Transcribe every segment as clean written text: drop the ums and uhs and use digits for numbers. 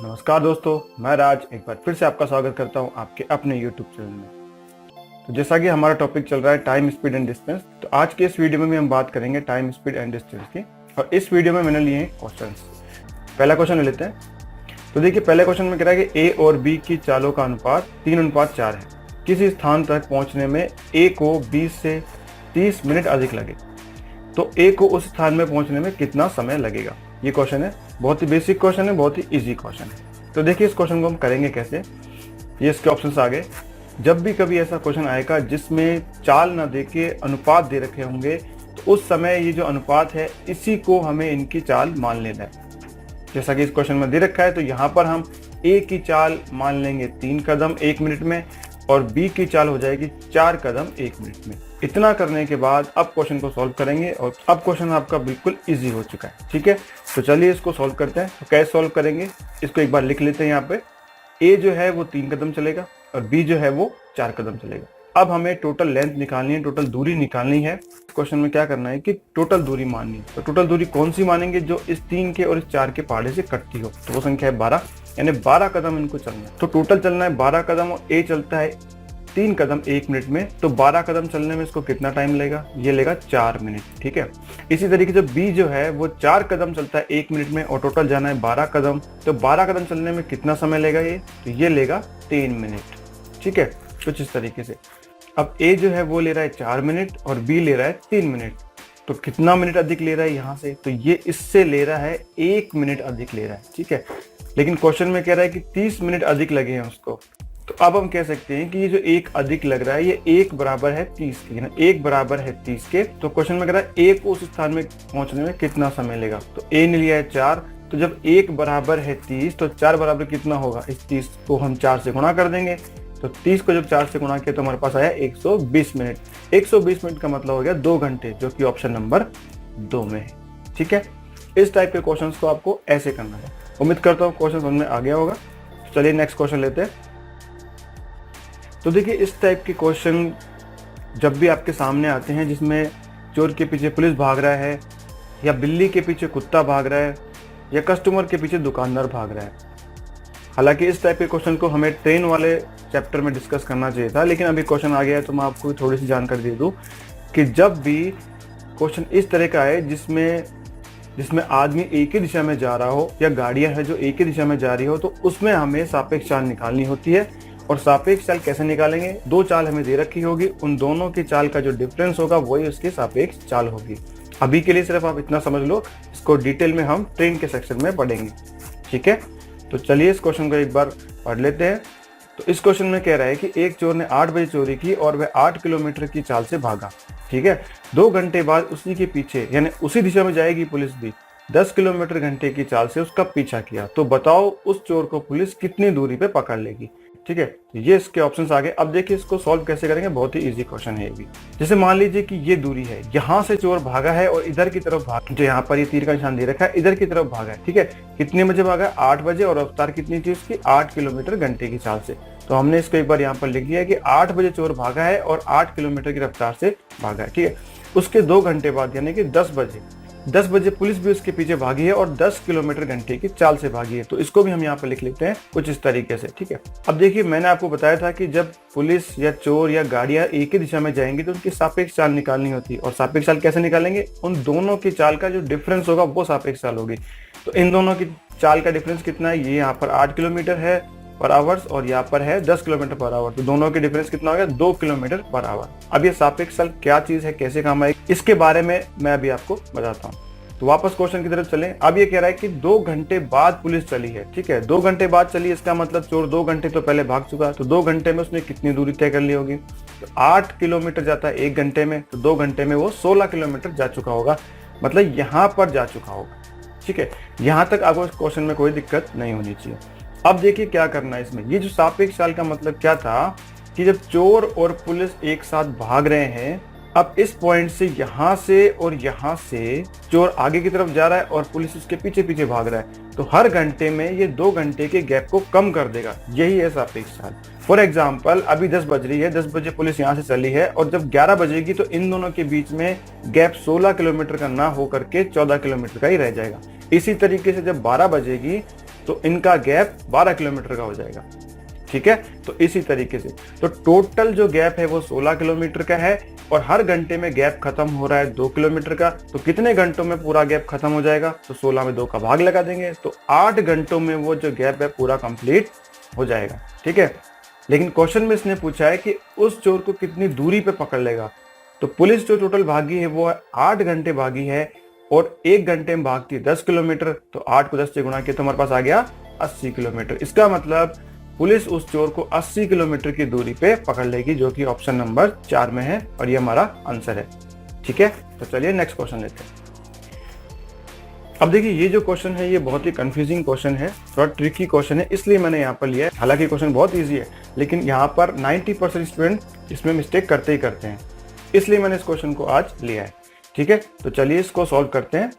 नमस्कार दोस्तों, मैं राज एक बार फिर से आपका स्वागत करता हूं आपके अपने YouTube चैनल में। तो जैसा कि हमारा टॉपिक चल रहा है टाइम, स्पीड एंड डिस्टेंस, तो आज के इस वीडियो में भी हम बात करेंगे टाइम, स्पीड एंड डिस्टेंस की। और इस वीडियो में मैंने लिए हैं क्वेश्चंस। पहला क्वेश्चन ले लेते हैं। तो देखिए, पहले क्वेश्चन में कह रहा है कि ए और बी की चालों का अनुपात 3:4 है। किसी स्थान तक पहुंचने में ए को 20 से 30 मिनट अधिक लगे, तो ए को उस स्थान में पहुंचने में कितना समय लगेगा। ये क्वेश्चन है, बहुत ही बेसिक क्वेश्चन है, बहुत ही इजी क्वेश्चन है। तो देखिए, इस क्वेश्चन को हम करेंगे कैसे। ये इसके ऑप्शंस आ गए। जब भी कभी ऐसा क्वेश्चन आएगा जिसमें चाल ना दे के अनुपात दे रखे होंगे, तो उस समय ये जो अनुपात है इसी को हमें इनकी चाल मान लेना है। जैसा कि इस क्वेश्चन में दे रखा है, तो यहाँ पर हम ए की चाल मान लेंगे 3 कदम 1 मिनट में और बी की चाल हो जाएगी 4 कदम 1 मिनट में। इतना करने के बाद अब क्वेश्चन को सॉल्व करेंगे और अब क्वेश्चन आपका बिल्कुल इजी हो चुका है। ठीक है, तो चलिए इसको सॉल्व करते हैं। तो कैसे सॉल्व करेंगे, इसको एक बार लिख लेते हैं। यहाँ पे ए जो है वो 3 कदम चलेगा और बी जो है वो 4 कदम चलेगा। अब हमें टोटल लेंथ निकालनी है, टोटल दूरी निकालनी है। क्वेश्चन में क्या करना है कि टोटल दूरी माननी है। तो टोटल दूरी कौन सी मानेंगे, जो इस 3 के और इस 4 के पहाड़े से कटती हो। तो वो संख्या है 12, यानी 12 कदम इनको चलना है। तो टोटल चलना है 12 कदम और ए चलता है 3 कदम 1 मिनट में। तो 12 कदम चलने में इसको कितना टाइम लेगा, ये लेगा 4 मिनट। ठीक है, इसी तरीके से बी जो है वो 4 कदम चलता है 1 मिनट में और टोटल जाना है 12 कदम। तो 12 कदम चलने में कितना समय लेगा ये, तो ये लेगा 3 मिनट। ठीक है, कुछ इस तरीके से। अब ए जो है वो ले रहा है 4 मिनट और बी ले रहा है 3 मिनट। तो कितना मिनट अधिक ले रहा है यहाँ से, तो ये इससे ले रहा है 1 मिनट अधिक ले रहा है। ठीक है, लेकिन क्वेश्चन में कह रहा है कि 30 मिनट अधिक लगे हैं उसको। तो अब हम कह सकते हैं कि ये जो 1 अधिक लग रहा है, ये 1 बराबर है 30 के, ना 1 बराबर है 30 के। तो क्वेश्चन में कह रहा है ए को उस स्थान में पहुंचने में कितना समय लेगा। तो ए ने लिया है 4, तो जब 1 बराबर है 30 तो 4 बराबर कितना होगा, इस 30 को हम 4 से गुणा कर देंगे। तो 30 को जब 4 से गुणा किया तो हमारे पास आया 120 मिनट। 120 मिनट का मतलब हो गया 2 घंटे, जो कि ऑप्शन नंबर 2 में है। ठीक है, इस टाइप के क्वेश्चंस को आपको ऐसे करना है। उम्मीद करता हूँ क्वेश्चन समझ में आ गया होगा। चलिए नेक्स्ट क्वेश्चन लेते हैं। तो देखिए, इस टाइप के क्वेश्चन जब भी आपके सामने आते हैं जिसमें चोर के पीछे पुलिस भाग रहा है, या बिल्ली के पीछे कुत्ता भाग रहा है, या कस्टमर के पीछे दुकानदार भाग रहा है। हालांकि इस टाइप के क्वेश्चन को हमें ट्रेन वाले चैप्टर में डिस्कस करना चाहिए था, लेकिन अभी क्वेश्चन आ गया है तो मैं आपको थोड़ी सी जानकारी दे दूं कि जब भी क्वेश्चन इस तरह का है जिसमें आदमी एक ही दिशा में जा रहा हो या गाड़ियां हैं जो एक ही दिशा में जा रही हो, तो उसमें हमें सापेक्ष चाल निकालनी होती है। और सापेक्ष चाल कैसे निकालेंगे, 2 चाल हमें दे रखी होगी, उन दोनों की चाल का जो डिफरेंस होगा वही उसकी सापेक्ष चाल होगी। अभी के लिए सिर्फ आप इतना समझ लो, इसको डिटेल में हम ट्रेन के सेक्शन में पढ़ेंगे। ठीक है, तो चलिए इस क्वेश्चन को एक बार पढ़ लेते हैं। तो इस क्वेश्चन में कह रहा है कि एक चोर ने 8 बजे चोरी की और वह 8 किलोमीटर की चाल से भागा। ठीक है, 2 घंटे बाद उसी के पीछे, यानी उसी दिशा में जाएगी पुलिस भी, 10 किलोमीटर घंटे की चाल से उसका पीछा किया। तो बताओ उस चोर को पुलिस कितनी दूरी पे पकड़ लेगी। ठीक है, तो ये इसके ऑप्शंस आ गए। अब देखिए इसको सॉल्व कैसे करेंगे, बहुत ही इजी क्वेश्चन है ये भी। जैसे मान लीजिए कि ये दूरी है, यहाँ से चोर भागा है और इधर की तरफ भागा, जो यहाँ पर ये तीर का निशान दे रखा है, इधर की तरफ भागा है। ठीक है, कितने बजे भागा, 8 बजे, और रफ्तार कितनी थी उसकी, 8 किलोमीटर घंटे की चाल से। तो हमने इसको एक बार यहाँ पर लिख दिया है कि 8 बजे चोर भागा है और 8 किलोमीटर की रफ्तार से भागा है। ठीक है, उसके 2 घंटे बाद यानी कि 10 बजे पुलिस भी उसके पीछे भागी है और 10 किलोमीटर घंटे की चाल से भागी है। तो इसको भी हम यहाँ पर लिख लेते हैं कुछ इस तरीके से। ठीक है, अब देखिए मैंने आपको बताया था कि जब पुलिस या चोर या गाड़ियां एक ही दिशा में जाएंगी तो उनकी सापेक्ष चाल निकालनी होती है। और सापेक्ष चाल कैसे निकालेंगे, उन दोनों की चाल का जो डिफरेंस होगा वो सापेक्ष चाल होगी। तो इन दोनों की चाल का डिफरेंस कितना है, ये यहाँ पर 8 किलोमीटर है पर आवर्स और यहाँ पर है 10 किलोमीटर पर आवर। तो दोनों के डिफरेंस कितना हो गया, 2 किलोमीटर पर आवर। अब ये सापेक्ष चाल क्या चीज है, कैसे काम आएगी, इसके बारे में मैं अभी आपको बताता हूँ। तो वापस क्वेश्चन की तरफ चलें। अब ये कह रहा है कि 2 घंटे बाद पुलिस चली है। ठीक है, 2 घंटे बाद चली, इसका मतलब चोर 2 घंटे तो पहले भाग चुका। तो 2 घंटे में उसने कितनी दूरी तय कर ली होगी, तो 8 किलोमीटर जाता है 1 घंटे में, तो 2 घंटे में वो 16 किलोमीटर जा चुका होगा, मतलब यहाँ पर जा चुका होगा। ठीक है, यहाँ तक आपको क्वेश्चन में कोई दिक्कत नहीं होनी चाहिए। अब देखिए क्या करना है इसमें। ये जो सापेक्ष चाल का मतलब क्या था कि जब चोर और पुलिस एक साथ भाग रहे हैं, अब इस पॉइंट से यहाँ से और यहाँ से चोर आगे की तरफ जा रहा है और पुलिस उसके पीछे पीछे भाग रहा है, तो हर घंटे में ये 2 घंटे के गैप को कम कर देगा। यही है सापेक्ष चाल। फॉर एग्जाम्पल अभी 10 बज रही है, 10 बजे पुलिस यहाँ से चली है और जब 11 बजेगी तो इन दोनों के बीच में गैप 16 किलोमीटर का ना हो करके 14 किलोमीटर का ही रह जाएगा। इसी तरीके से जब 12 बजेगी तो इनका गैप 12 किलोमीटर का हो जाएगा। ठीक है, तो इसी तरीके से तो टोटल जो गैप है वो 16 किलोमीटर का है और हर घंटे में गैप खत्म हो रहा है 2 किलोमीटर का। तो कितने घंटों में पूरा गैप खत्म हो जाएगा? तो 16 में 2 का भाग लगा देंगे तो 8 घंटों में वो जो गैप है पूरा कंप्लीट हो जाएगा। ठीक है, लेकिन क्वेश्चन में इसने पूछा है कि उस चोर को कितनी दूरी पे पकड़ लेगा। तो पुलिस जो टोटल भागी है वो 8 घंटे भागी है और 1 घंटे में भागती है 10 किलोमीटर। तो 8 को 10 से गुणा किया तो हमारे पास आ गया 80 किलोमीटर। इसका मतलब पुलिस उस चोर को 80 किलोमीटर की दूरी पे पकड़ लेगी, जो कि ऑप्शन नंबर 4 में है और ये हमारा आंसर है। ठीक है, तो चलिए नेक्स्ट क्वेश्चन लेते हैं। अब देखिए ये जो क्वेश्चन है ये बहुत ही कंफ्यूजिंग क्वेश्चन है, थोड़ा ट्रिकी क्वेश्चन है, इसलिए मैंने यहाँ पर लिया है। हालांकि क्वेश्चन बहुत इजी है लेकिन यहाँ पर 90% स्टूडेंट इसमें मिस्टेक करते ही करते हैं, इसलिए मैंने इस क्वेश्चन को आज लिया है। ठीक है, तो चलिए इसको सॉल्व करते हैं।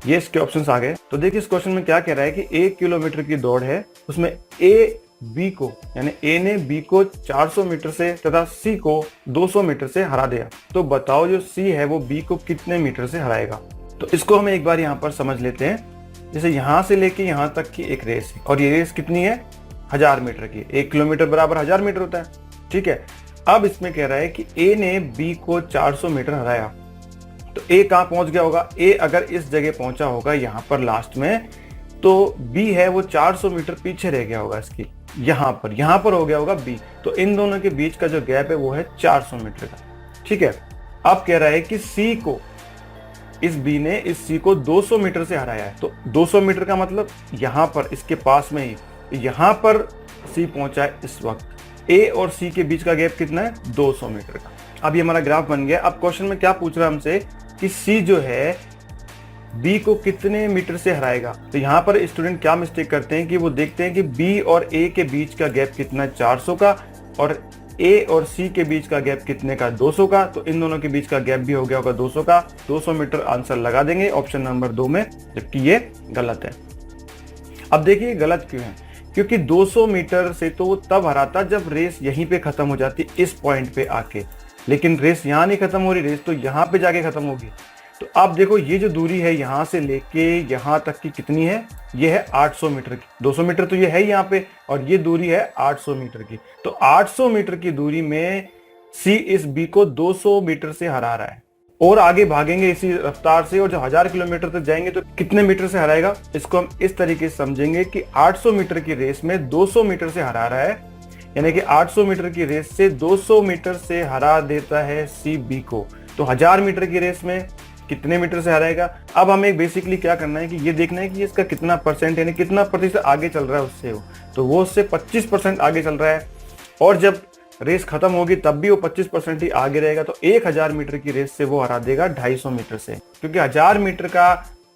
ये इसके ऑप्शंस आ गए। तो देखिए इस क्वेश्चन में क्या कह रहा है कि 1 किलोमीटर की दौड़ है, उसमें ए बी को यानी ए ने बी को 400 मीटर से तथा सी को 200 मीटर से हरा दिया। तो बताओ जो सी है वो बी को कितने मीटर से हराएगा। तो इसको हम एक बार यहाँ पर समझ लेते हैं। जैसे यहाँ से लेके यहाँ तक की एक रेस है और ये रेस कितनी है? 1000 मीटर की। 1 किलोमीटर बराबर 1000 मीटर होता है। ठीक है, अब इसमें कह रहा है कि ए ने बी को 400 मीटर हराया। तो ए कहाँ पहुंच गया होगा? ए अगर इस जगह पहुंचा होगा यहाँ पर लास्ट में, तो बी है वो 400 मीटर पीछे रह गया होगा इसकी, यहाँ पर हो गया होगा बी। तो इन दोनों के बीच का जो गैप है वो है 400 मीटर का। ठीक है, अब कह रहा है कि सी को, इस बी ने इस सी को 200 मीटर से हराया है। तो 200 मीटर का मतलब यहाँ पर इसके पास में ही, यहाँ पर सी पहुंचा है इस वक्त। ए और सी के बीच का गैप कितना है? 200 मीटर का। अब ये हमारा ग्राफ बन गया। अब क्वेश्चन में क्या पूछ रहा है हमसे कि सी जो है बी को कितने मीटर से हराएगा। तो यहाँ पर स्टूडेंट क्या मिस्टेक करते हैं कि वो देखते हैं कि बी और ए के बीच का गैप कितना है? 400 का, और ए और सी के बीच का गैप कितने का? 200 का। तो इन दोनों के बीच का गैप भी हो गया होगा 200 का। 200 मीटर आंसर लगा देंगे ऑप्शन नंबर 2 में, जबकि ये गलत है। अब देखिए गलत क्यों है? क्योंकि 200 मीटर से तो वो तब हराता जब रेस यहीं पे खत्म हो जाती, इस पॉइंट पे आके, लेकिन रेस यहाँ नहीं खत्म हो रही, रेस तो यहाँ पे जाके खत्म होगी। तो आप देखो ये जो दूरी है यहाँ से लेके यहाँ तक की कितनी है? ये है 800 मीटर की। 200 मीटर तो ये है यहाँ पे और ये दूरी है 800 मीटर की। तो 800 मीटर की दूरी में सी इस बी को 200 मीटर से हरा रहा है और आगे भागेंगे इसी रफ्तार से, और जब 1000 किलोमीटर तक जाएंगे तो कितने मीटर से हराएगा? इसको हम इस तरीके से समझेंगे कि 800 मीटर की रेस में 200 मीटर से हरा रहा है, यानी कि 800 मीटर की रेस से 200 मीटर से हरा देता है सी बी को। तो 1000 मीटर की रेस में कितने मीटर से हराएगा? अब हमें बेसिकली क्या करना है कि ये देखना है कि इसका कितना परसेंट यानी कितना प्रतिशत आगे चल रहा है उससे। तो वो उससे 25% आगे चल रहा है और जब रेस खत्म होगी तब भी वो 25% ही आगे रहेगा। तो 1000 मीटर की रेस से वो हरा देगा 250 मीटर से, क्योंकि 1000 मीटर का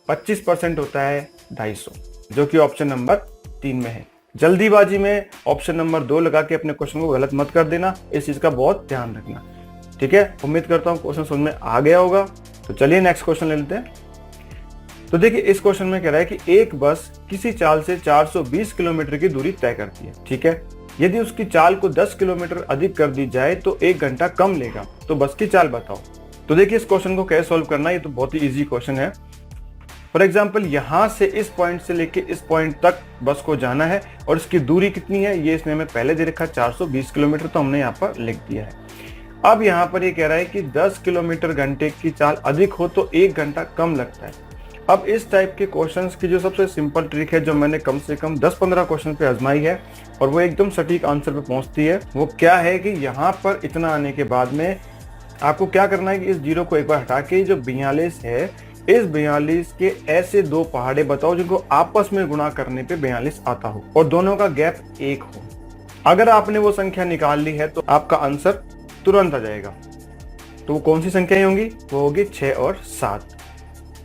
25% होता है 250, जो कि ऑप्शन नंबर 3 में है। जल्दीबाजी में ऑप्शन नंबर 2 लगा के अपने क्वेश्चन को गलत मत कर देना, इस चीज का बहुत ध्यान रखना। ठीक है, उम्मीद करता हूँ क्वेश्चन समझ में आ गया होगा। तो चलिए नेक्स्ट क्वेश्चन ले लेते हैं। तो देखिए इस क्वेश्चन में कह रहा है कि एक बस किसी चाल से 420 किलोमीटर की दूरी तय करती है। ठीक है, यदि उसकी चाल को 10 किलोमीटर अधिक कर दी जाए तो 1 घंटा कम लेगा। तो बस की चाल बताओ। तो देखिए इस क्वेश्चन को कैसे सॉल्व करना है, ये तो बहुत ही इजी क्वेश्चन है। फॉर एग्जाम्पल यहाँ से इस पॉइंट से लेके इस पॉइंट तक बस को जाना है और इसकी दूरी कितनी है ये इसने हमें पहले दे रखा 420 किलोमीटर, तो हमने यहाँ पर लिख दिया है। अब यहाँ पर ये कह रहा है कि 10 किलोमीटर घंटे की चाल अधिक हो तो 1 घंटा कम लगता है। अब इस टाइप के क्वेश्चंस की जो सबसे सिंपल ट्रिक है, जो मैंने कम से कम 10-15 क्वेश्चन पे आजमाई है और वो एकदम सटीक आंसर पे पहुंचती है, वो क्या है कि यहाँ पर इतना आने के बाद में आपको क्या करना है कि इस जीरो को एक बार हटा के जो 42 है, इस 42 के ऐसे 2 पहाड़े बताओ जिनको आपस में गुणा करने पे 42 आता हो और दोनों का गैप 1 हो। अगर आपने वो संख्या निकाल ली है तो आपका आंसर तुरंत आ जाएगा। तो वो कौन सी संख्याएं होंगी? वो होगी 6 और 7।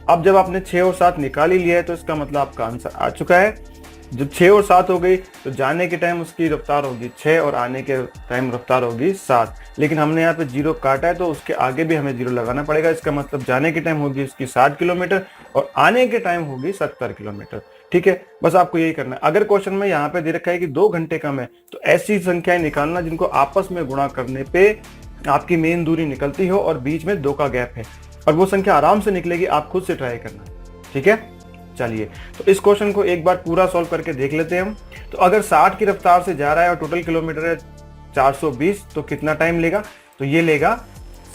अब जब आपने 6 और 7 निकाल ही लिया है तो इसका मतलब आपका आंसर आ चुका है। जब 6 और 7 हो गई तो जाने के टाइम उसकी रफ्तार होगी 6 और आने के टाइम रफ्तार होगी 7, लेकिन हमने यहाँ पे 0 काटा है तो उसके आगे भी हमें 0 लगाना पड़ेगा। इसका मतलब जाने के टाइम होगी उसकी 60 किलोमीटर और आने के टाइम होगी 70 किलोमीटर। ठीक है, बस आपको यही करना है। अगर क्वेश्चन में यहाँ पे दे रखा है कि 2 घंटे कम है तो ऐसी संख्याएं निकालना जिनको आपस में गुणा करने पे आपकी मेन दूरी निकलती हो और बीच में 2 का गैप है, और वो संख्या आराम से निकलेगी। आप खुद से ट्राई करना। ठीक है, चलिए तो इस क्वेश्चन को एक बार पूरा सॉल्व करके देख लेते हैं हम। तो अगर 60 की रफ्तार से जा रहा है और टोटल किलोमीटर है 420, तो कितना टाइम लेगा? तो ये लेगा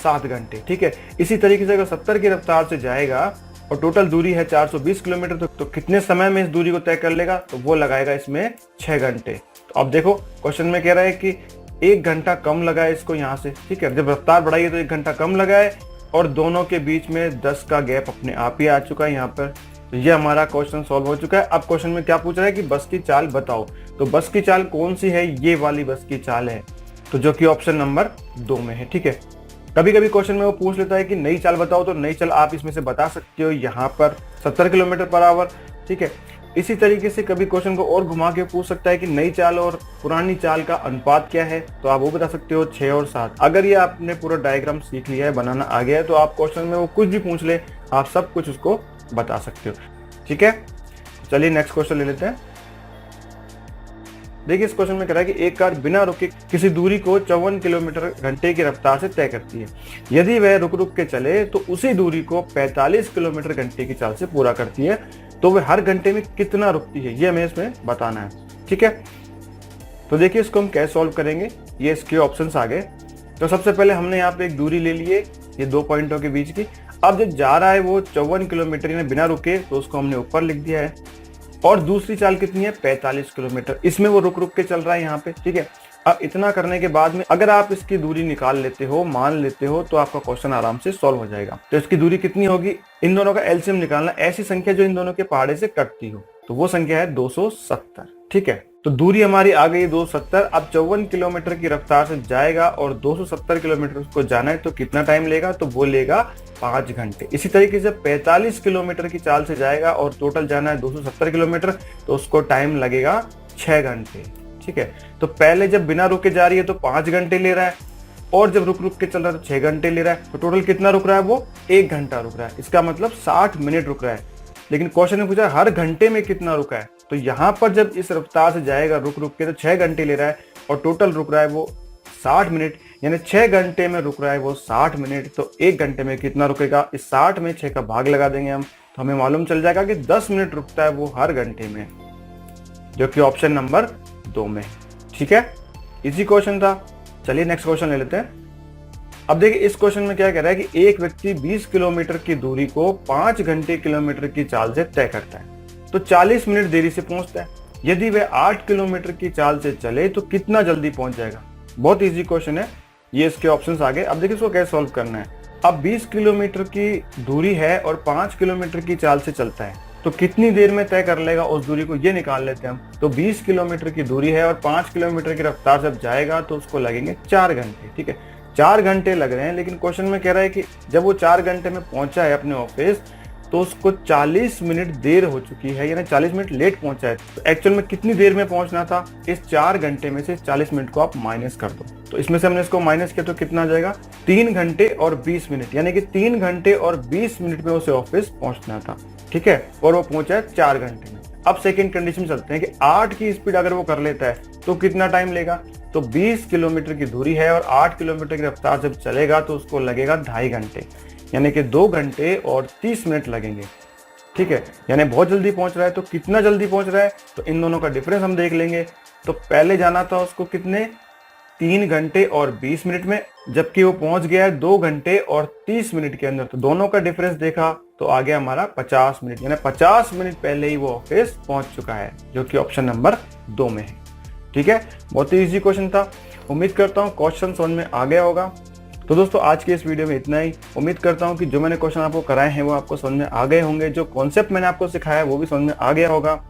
7 घंटे। ठीक है, इसी तरीके से अगर 70 की रफ्तार से जाएगा और टोटल दूरी है 420 किलोमीटर, तो कितने समय में इस दूरी को तय कर लेगा? तो वो लगाएगा इसमें 6 घंटे। तो अब देखो क्वेश्चन में कह रहा है कि 1 घंटा कम लगाए इसको यहाँ से। ठीक है, जब रफ्तार बढ़ाई है तो 1 घंटा कम लगाए और दोनों के बीच में 10 का गैप अपने आप ही आ चुका है यहाँ पर। तो ये हमारा क्वेश्चन सॉल्व हो चुका है। अब क्वेश्चन में क्या पूछ रहा है कि बस की चाल बताओ। तो बस की चाल कौन सी है? ये वाली बस की चाल है, तो जो कि ऑप्शन नंबर 2 में है। ठीक है, कभी कभी क्वेश्चन में वो पूछ लेता है कि नई चाल बताओ, तो नई चाल आप इसमें से बता सकते हो यहाँ पर 70 किलोमीटर पर आवर। ठीक है, इसी तरीके से कभी क्वेश्चन को और घुमा के पूछ सकता है कि नई चाल और पुरानी चाल का अनुपात क्या है, तो आप वो बता सकते हो 6 और 7। अगर ये आपने पूरा डायग्राम सीख लिया है, बनाना आ गया है, तो आप क्वेश्चन में वो कुछ भी पूछ ले, आप सब कुछ उसको बता सकते हो। ठीक है, चलिए नेक्स्ट क्वेश्चन ले लेते हैं। देखिए इस क्वेश्चन में कह रहा है कि एक कार बिना रुके किसी दूरी को 54 किलोमीटर घंटे की रफ्तार से तय करती है। यदि वह रुक रुक के चले तो उसी दूरी को 45 किलोमीटर घंटे की चाल से पूरा करती है, तो वह हर घंटे में कितना रुकती है, ये हमें इसमें बताना है। ठीक है, तो देखिए इसको हम कैसे सॉल्व करेंगे, ये इसके ऑप्शंस आ गए। तो सबसे पहले हमने यहाँ पे एक दूरी ले ली है, ये 2 पॉइंटों के बीच की। अब जब जा रहा है वो 54 किलोमीटर यानी बिना रुके, तो उसको हमने ऊपर लिख दिया है। और दूसरी चाल कितनी है? 45 किलोमीटर, इसमें वो रुक रुक के चल रहा है यहाँ पे। ठीक है, अब इतना करने के बाद में अगर आप इसकी दूरी निकाल लेते हो, मान लेते हो, तो आपका क्वेश्चन आराम से सॉल्व हो जाएगा। तो इसकी दूरी कितनी होगी? इन दोनों का एलसीएम निकालना, ऐसी संख्या जो इन दोनों के पहाड़े से कटती हो, तो वो संख्या है 270। ठीक है, तो दूरी हमारी आ गई 270। अब 54 किलोमीटर की रफ्तार से जाएगा और 270 किलोमीटर उसको जाना है, तो कितना टाइम लेगा? तो वो लेगा 5 घंटे। इसी तरीके से 45 किलोमीटर की चाल से जाएगा और टोटल जाना है 270 किलोमीटर, तो उसको टाइम लगेगा 6 घंटे। ठीक है, तो पहले जब बिना रुके जा रही है तो 5 घंटे ले रहा है, और जब रुक रुक के चल रहा है तो 6 घंटे ले रहा है। तो टोटल कितना रुक रहा है? वो 1 घंटा रुक रहा है। इसका मतलब 60 मिनट रुक रहा है। लेकिन क्वेश्चन ने पूछा हर घंटे में कितना रुका है, तो यहाँ पर जब इस रफ्तार से जाएगा रुक रुक के, तो 6 घंटे ले रहा है और टोटल रुक रहा है वो 60 मिनट, यानी 6 घंटे में रुक रहा है वो 60 मिनट। तो 1 घंटे में कितना रुकेगा? इस 60 में 6 का भाग लगा देंगे हम, तो हमें मालूम चल जाएगा कि 10 मिनट रुकता है वो हर घंटे में, जो कि ऑप्शन नंबर 2 में। ठीक है, इजी क्वेश्चन था। चलिए नेक्स्ट क्वेश्चन ले लेते हैं। अब देखिए इस क्वेश्चन में क्या कह रहा है कि एक व्यक्ति 20 किलोमीटर की दूरी को 5 घंटे किलोमीटर की चाल से तय करता है, तो 40 मिनट देरी से पहुंचता है। यदि वह 8 किलोमीटर की चाल से चले तो कितना जल्दी पहुंच जाएगा? बहुत इजी क्वेश्चन है, ये इसके ऑप्शंस आ गए। अब देखिए इसको कैसे सॉल्व करना है। अब 20 किलोमीटर की दूरी है और 5 किलोमीटर की चाल से चलता है, तो कितनी देर में तय कर लेगा उस दूरी को, ये निकाल लेते हैं हम। तो 20 किलोमीटर की दूरी है और 5 किलोमीटर की रफ्तार जब जाएगा तो उसको लगेंगे 4 घंटे। ठीक है, 4 घंटे लग रहे हैं, लेकिन क्वेश्चन में कह रहा है कि जब वो 4 घंटे में पहुंचा है अपने ऑफिस, तो उसको 40 मिनट देर हो चुकी है, यानी 40 मिनट लेट पहुंचा है। तो एक्चुअल में कितनी देर में पहुंचना था? इस 4 घंटे में से 40 मिनट को आप माइनस कर दो, तो इसमें से हमने इसको माइनस किया तो कितना आ जाएगा? 3 घंटे और 20 मिनट, यानी कि 3 घंटे और 20 मिनट में उसे ऑफिस पहुंचना था। ठीक है, और वो पहुंचा है 4 घंटे में। अब सेकेंड कंडीशन चलते हैं कि 8 की स्पीड अगर वो कर लेता है तो कितना टाइम लेगा? तो 20 किलोमीटर की दूरी है और 8 किलोमीटर की रफ्तार जब चलेगा तो उसको लगेगा 2.5 घंटे, यानी कि 2 घंटे और 30 मिनट लगेंगे। ठीक है, यानी बहुत जल्दी पहुंच रहा है। तो कितना जल्दी पहुंच रहा है? तो इन दोनों का डिफरेंस हम देख लेंगे। तो पहले जाना था उसको कितने? 3 घंटे और 20 मिनट में, जबकि वो पहुंच गया है 2 घंटे और 30 मिनट के अंदर। तो दोनों का डिफरेंस देखा तो आ गया हमारा 50 मिनट, यानी 50 मिनट पहले ही वो ऑफिस पहुंच चुका है, जो कि ऑप्शन नंबर 2 में है। ठीक है, बहुत ही इजी क्वेश्चन था। उम्मीद करता हूँ क्वेश्चन समझ में आ गया होगा। तो दोस्तों आज के इस वीडियो में इतना ही। उम्मीद करता हूँ कि जो मैंने क्वेश्चन आपको कराए हैं वो आपको समझ में आ गए होंगे, जो कॉन्सेप्ट मैंने आपको सिखाया है वो भी समझ में आ गया होगा।